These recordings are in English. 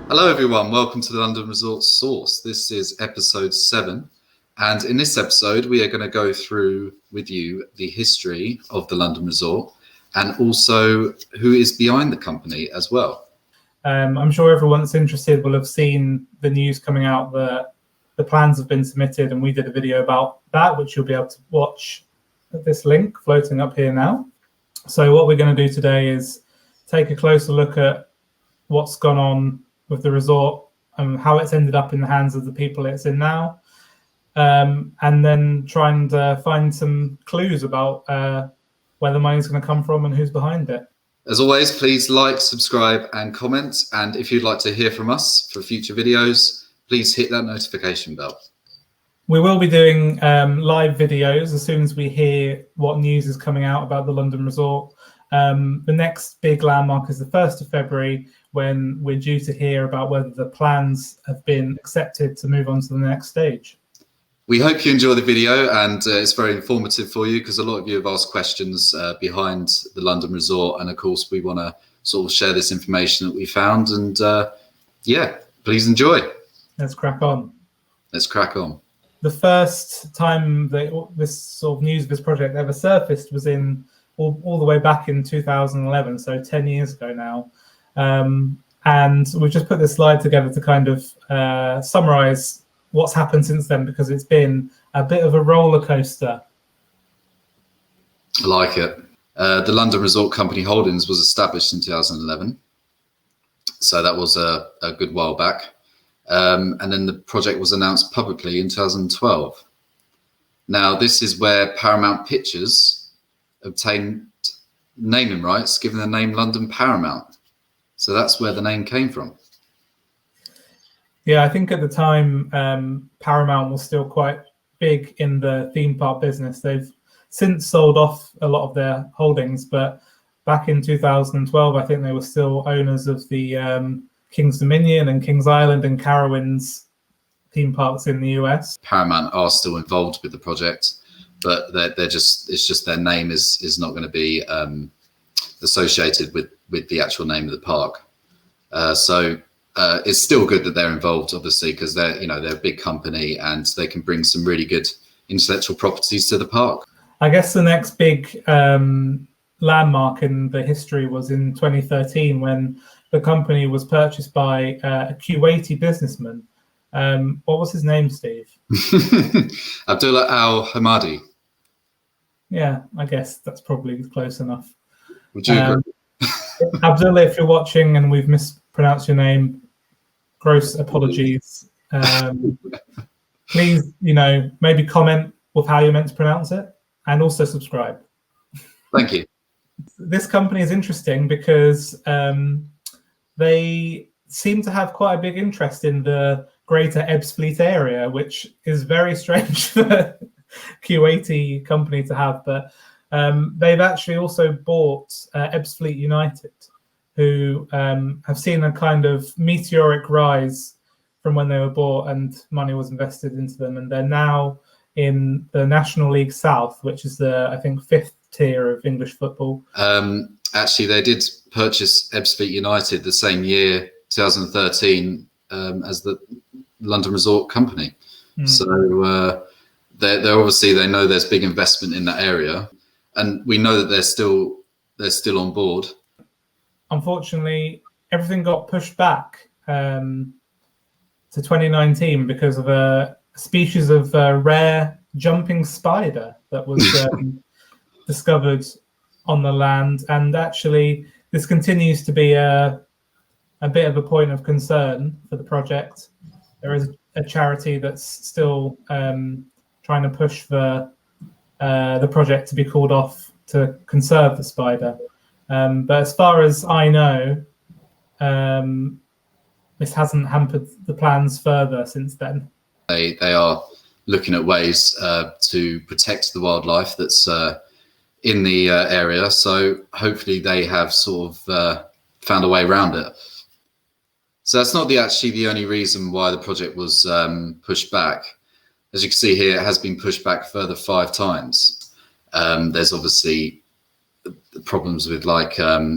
Hello everyone, welcome to the London Resort Source. This is episode 7, and in this episode we are going to go through with you the history of the London Resort and also who is behind the company as well. I'm sure everyone that's interested will have seen the news coming out that the plans have been submitted, and we did a video about that, which you'll be able to watch at this link floating up here now. So what we're going to do today is take a closer look at what's gone on with the resort and how it's ended up in the hands of the people it's in now, and then try and find some clues about where the money's going to come from and who's behind it. As always, please like, subscribe and comment, and if you'd like to hear from us for future videos, please hit that notification bell. We will be doing live videos as soon as we hear what news is coming out about the London Resort. The next big landmark is the 1st of February, when we're due to hear about whether the plans have been accepted to move on to the next stage. We hope you enjoy the video, and it's very informative for you because a lot of you have asked questions behind the London Resort, and of course we want to sort of share this information that we found, and yeah, please enjoy. Let's crack on. Let's crack on. The first time that this sort of news of this project ever surfaced was in all the way back in 2011, so 10 years ago now. And we've just put this slide together to kind of summarize what's happened since then, because it's been a bit of a roller coaster. I like it. The London Resort Company Holdings was established in 2011, so that was a good while back. And then the project was announced publicly in 2012. Now, this is where Paramount Pictures obtained naming rights, given the name London Paramount. So that's where the name came from. Yeah, I think at the time, Paramount was still quite big in the theme park business. They've since sold off a lot of their holdings, but back in 2012, I think they were still owners of the King's Dominion and Kings Island and Carowinds theme parks in the US. Paramount are still involved with the project, but it's just their name is not going to be associated with the actual name of the park. So it's still good that they're involved, obviously, because they're a big company and they can bring some really good intellectual properties to the park. I guess the next big landmark in the history was in 2013 when the company was purchased by a Kuwaiti businessman. What was his name, Steve? Abdullah Al Hamadi. Yeah, I guess that's probably close enough. Would you agree? Abdullah, if you're watching and we've mispronounced your name, gross apologies. Please, maybe comment with how you're meant to pronounce it, and also subscribe. Thank you. This company is interesting because they seem to have quite a big interest in the greater Ebbsfleet area, which is very strange for a Kuwaiti company to have. But they've actually also bought Ebbsfleet United, who have seen a kind of meteoric rise from when they were bought and money was invested into them. And they're now in the National League South, which is I think, 5th tier of English football. Actually, they did purchase Ebbsfleet United the same year, 2013, as the London Resort Company. So they're obviously, they know there's big investment in that area, and we know that they're still on board. Unfortunately, everything got pushed back to 2019 because of a species of rare jumping spider that was discovered on the land. And actually, this continues to be a bit of a point of concern for the project. There is a charity that's still trying to push for the project to be called off to conserve the spider. But as far as I know, this hasn't hampered the plans further since then. They are looking at ways to protect the wildlife that's in the area. So hopefully they have sort of found a way around it. So that's not actually the only reason why the project was pushed back. As you can see here, it has been pushed back further 5 times. There's obviously problems with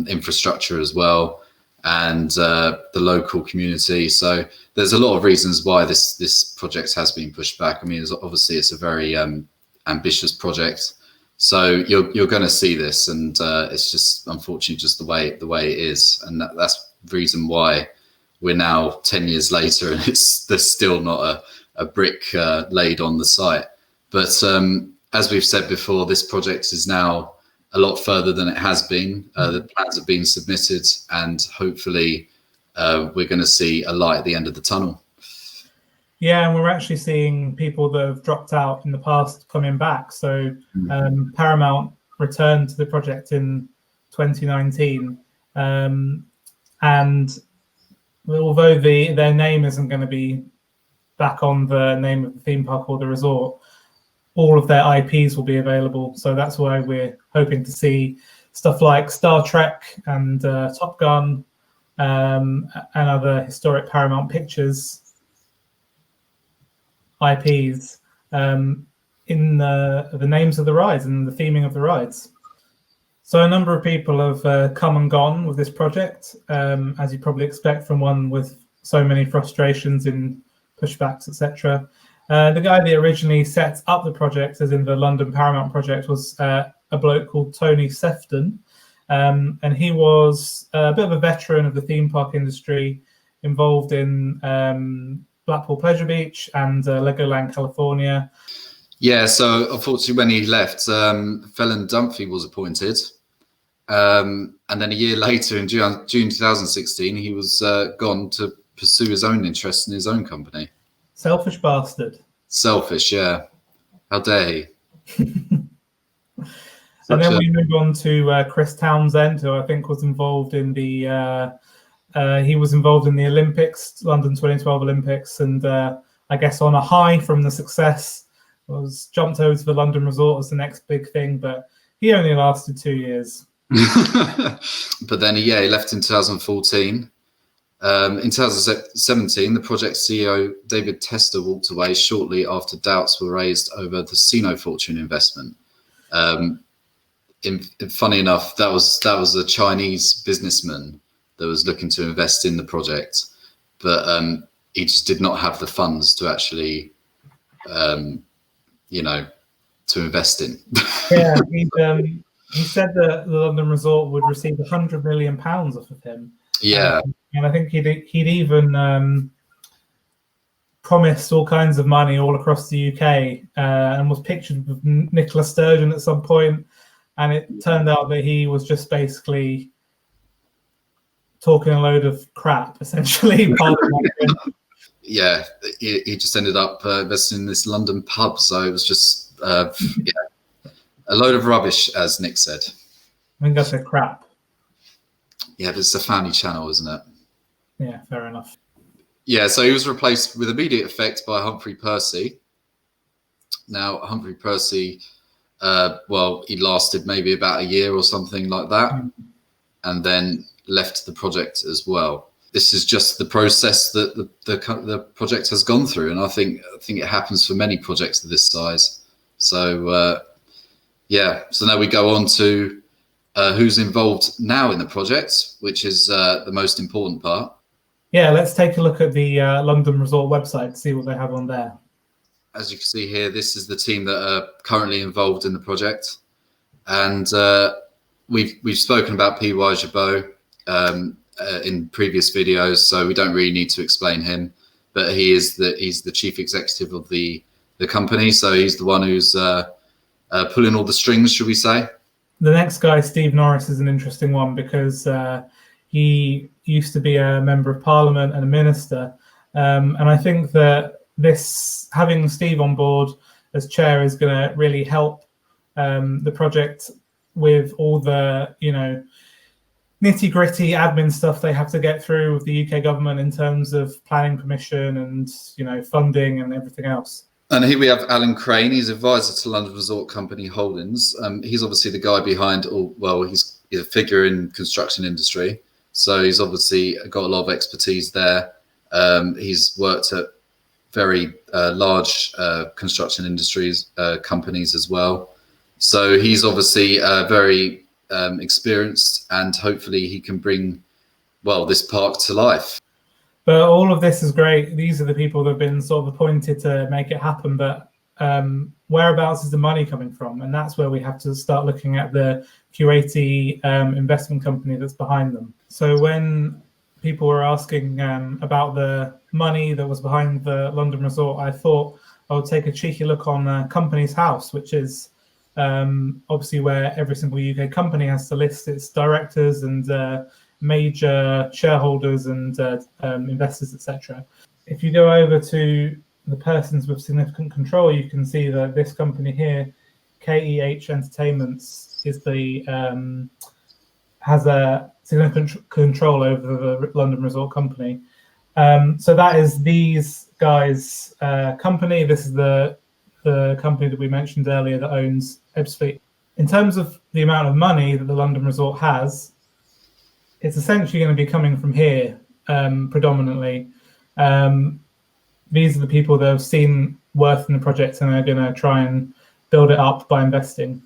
infrastructure as well. and the local community. So there's a lot of reasons why this project has been pushed back. I mean, obviously it's a very ambitious project, so you're going to see this, and it's just unfortunately just the way it is, and that's the reason why we're now 10 years later and there's still not a brick laid on the site. But as we've said before, this project is now a lot further than it has been. The plans have been submitted, and hopefully we're going to see a light at the end of the tunnel. Yeah, and we're actually seeing people that have dropped out in the past coming back. So Paramount returned to the project in 2019, and although their name isn't going to be back on the name of the theme park or the resort, all of their IPs will be available. So that's why we're hoping to see stuff like Star Trek and Top Gun and other historic Paramount Pictures IPs in the names of the rides and the theming of the rides. So a number of people have come and gone with this project, as you probably expect from one with so many frustrations in pushbacks, etc. The guy that originally set up the project, as in the London Paramount project, was a bloke called Tony Sefton. And he was a bit of a veteran of the theme park industry, involved in Blackpool Pleasure Beach and Legoland California. Yeah, so unfortunately when he left, Felon Dunphy was appointed. And then a year later, in June 2016, he was gone to pursue his own interests in his own company. Selfish bastard. Selfish, yeah. How dare he? And then we move on to Chris Townsend, who I think was involved in the Olympics, London 2012 Olympics, and I guess on a high from the success, was jumped over to the London Resort as the next big thing, but he only lasted 2 years. But then, he left in 2014. In 2017, the project CEO David Tester walked away shortly after doubts were raised over the Sino Fortune investment. Funny enough, that was a Chinese businessman that was looking to invest in the project, but he just did not have the funds to actually, to invest in. Yeah, he said that the London Resort would receive £100 million off of him. Yeah. And I think he'd even promised all kinds of money all across the UK, and was pictured with Nicola Sturgeon at some point. And it turned out that he was just basically talking a load of crap, essentially. Yeah, he just ended up investing in this London pub. So it was just, a load of rubbish, as Nick said. I think I said crap. Yeah, but it's a family channel, isn't it? Yeah, fair enough. Yeah, so he was replaced with immediate effect by Humphrey Percy. Now, Humphrey Percy, he lasted maybe about a year or something like that, and then left the project as well. This is just the process that the project has gone through, and I think it happens for many projects of this size. So, so now we go on to who's involved now in the project, which is the most important part. Yeah, let's take a look at the London Resort website to see what they have on there. As you can see here, this is the team that are currently involved in the project, and we've spoken about P.Y. Jabot in previous videos, so we don't really need to explain him. But he's the chief executive of the company, so he's the one who's pulling all the strings, should we say? The next guy, Steve Norris, is an interesting one because he used to be a member of Parliament and a minister, and I think that having Steve on board as chair is going to really help the project with all the nitty-gritty admin stuff they have to get through with the UK government in terms of planning permission and funding and everything else. And here we have Alan Crane. He's advisor to London Resort Company Holdings. He's obviously the guy behind he's a figure in construction industry, so he's obviously got a lot of expertise there. He's worked at very large construction industries companies as well, so he's obviously very experienced, and hopefully he can bring well, this park to life. But all of this is great. These are the people that have been sort of appointed to make it happen. But whereabouts is the money coming from? And that's where we have to start looking at the Kuwaiti investment company that's behind them. So when people were asking about the money that was behind the London Resort, I thought I would take a cheeky look on Companies House, which is obviously where every single UK company has to list its directors and major shareholders and investors, etc. If you go over to the persons with significant control, you can see that this company here, KEH Entertainments, is the has a significant control over the London Resort Company. So that is these guys' company. This is the company that we mentioned earlier that owns Ebbsfleet. In terms of the amount of money that the London Resort has, it's essentially going to be coming from here predominantly. These are the people that have seen worth in the project and are going to try and build it up by investing.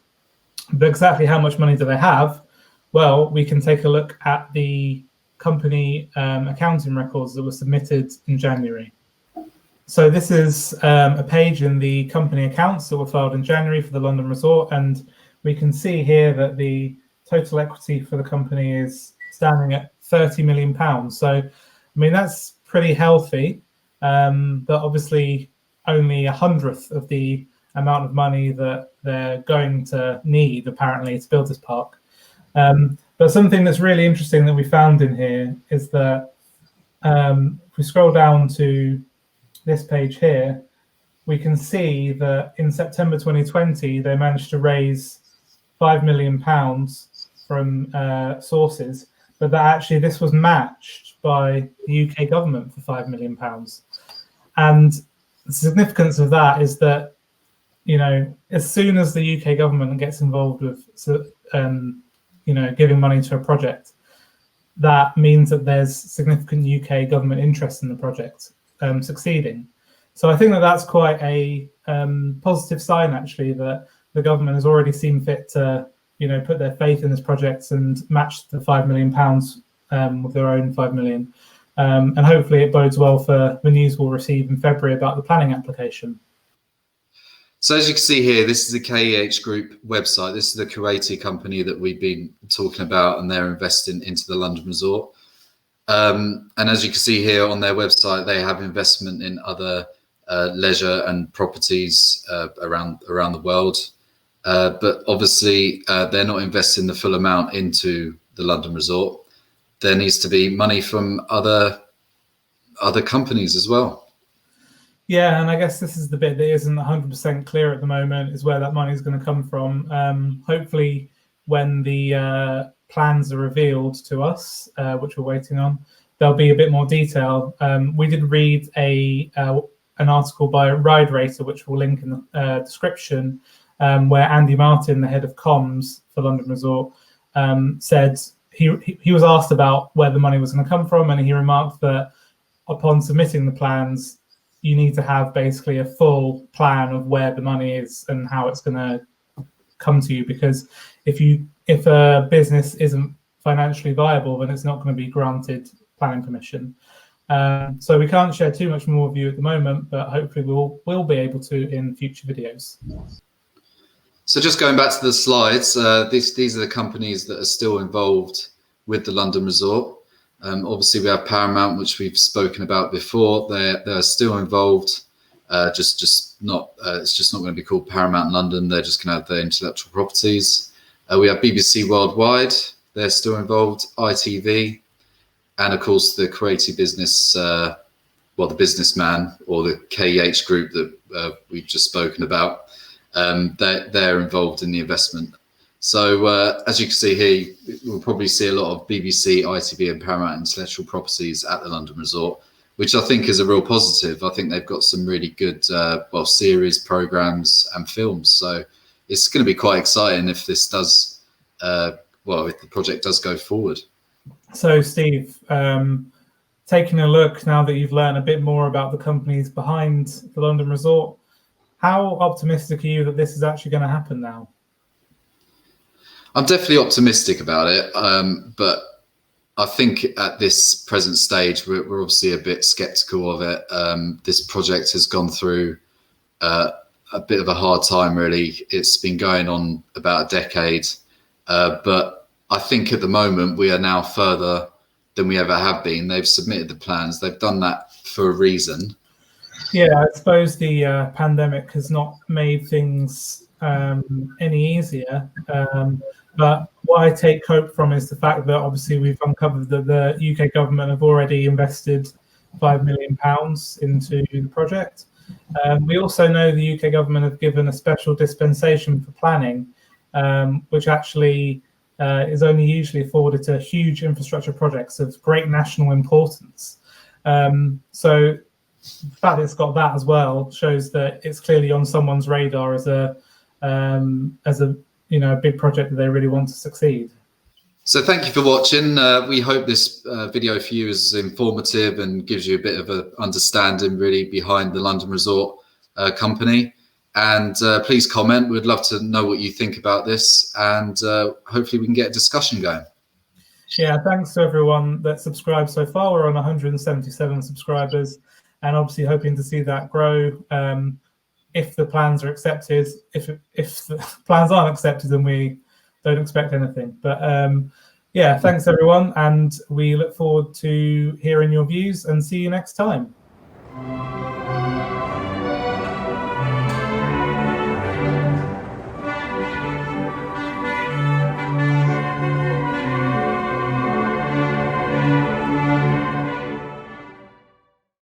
But exactly how much money do they have? Well, we can take a look at the company accounting records that were submitted in January. So this is a page in the company accounts that were filed in January for the London Resort, and we can see here that the total equity for the company is standing at £30 million. So, I mean, that's pretty healthy, but obviously only 1/100th of the amount of money that they're going to need, apparently, to build this park. But something that's really interesting that we found in here is that if we scroll down to this page here, we can see that in September 2020, they managed to raise £5 million from sources, but that actually this was matched by the UK government for £5 million. And the significance of that is that, you know, as soon as the UK government gets involved with, you know, giving money to a project, that means that there's significant UK government interest in the project succeeding. So I think that that's quite a positive sign, actually, that the government has already seen fit to, you know, put their faith in this project and match the £5 million with their own £5 million. And hopefully it bodes well for the news we'll receive in February about the planning application. So as you can see here, this is the KEH Group website. This is the Kuwaiti company that we've been talking about, and they're investing into the London Resort. And as you can see here on their website, they have investment in other leisure and properties around the world. But obviously, they're not investing the full amount into the London Resort. There needs to be money from other companies as well. Yeah, and I guess this is the bit that isn't 100% clear at the moment, is where that money is going to come from. Hopefully, when the plans are revealed to us, which we're waiting on, there'll be a bit more detail. We did read an article by Ride Racer, which we'll link in the description, where Andy Martin, the head of comms for London Resort, said he was asked about where the money was going to come from, and he remarked that upon submitting the plans, you need to have basically a full plan of where the money is and how it's going to come to you, because if a business isn't financially viable, then it's not going to be granted planning permission. So we can't share too much more with you at the moment, but hopefully we'll be able to in future videos. So just going back to the slides, these are the companies that are still involved with the London Resort. Obviously, we have Paramount, which we've spoken about before. They're still involved. Just not. It's just not going to be called Paramount London. They're just going to have their intellectual properties. We have BBC Worldwide. They're still involved. ITV, and of course the Kuwaiti business. The businessman or the KEH Group that we've just spoken about. They're involved in the investment. So as you can see here, we'll probably see a lot of BBC, ITV and Paramount intellectual properties at the London Resort, which I think is a real positive. I think they've got some really good series, programmes and films. So it's going to be quite exciting if this does, if the project does go forward. So Steve, taking a look now that you've learned a bit more about the companies behind the London Resort, how optimistic are you that this is actually going to happen now? I'm definitely optimistic about it, but I think at this present stage, we're obviously a bit sceptical of it. This project has gone through a bit of a hard time, really. It's been going on about a decade, but I think at the moment we are now further than we ever have been. They've submitted the plans. They've done that for a reason. Yeah, I suppose the pandemic has not made things any easier. But what I take hope from is the fact that obviously we've uncovered that the UK government have already invested £5 million into the project. We also know the UK government have given a special dispensation for planning, which actually is only usually afforded to huge infrastructure projects of great national importance. So the fact that it's got that as well shows that it's clearly on someone's radar as a big project that they really want to succeed. So thank you for watching. We hope this video for you is informative and gives you a bit of an understanding really behind the London Resort Company. And please comment. We'd love to know what you think about this, and hopefully we can get a discussion going. Yeah, thanks to everyone that subscribed so far. We're on 177 subscribers, and obviously hoping to see that grow. If the plans are accepted, if the plans aren't accepted, then we don't expect anything. But yeah, thanks everyone, and we look forward to hearing your views and see you next time.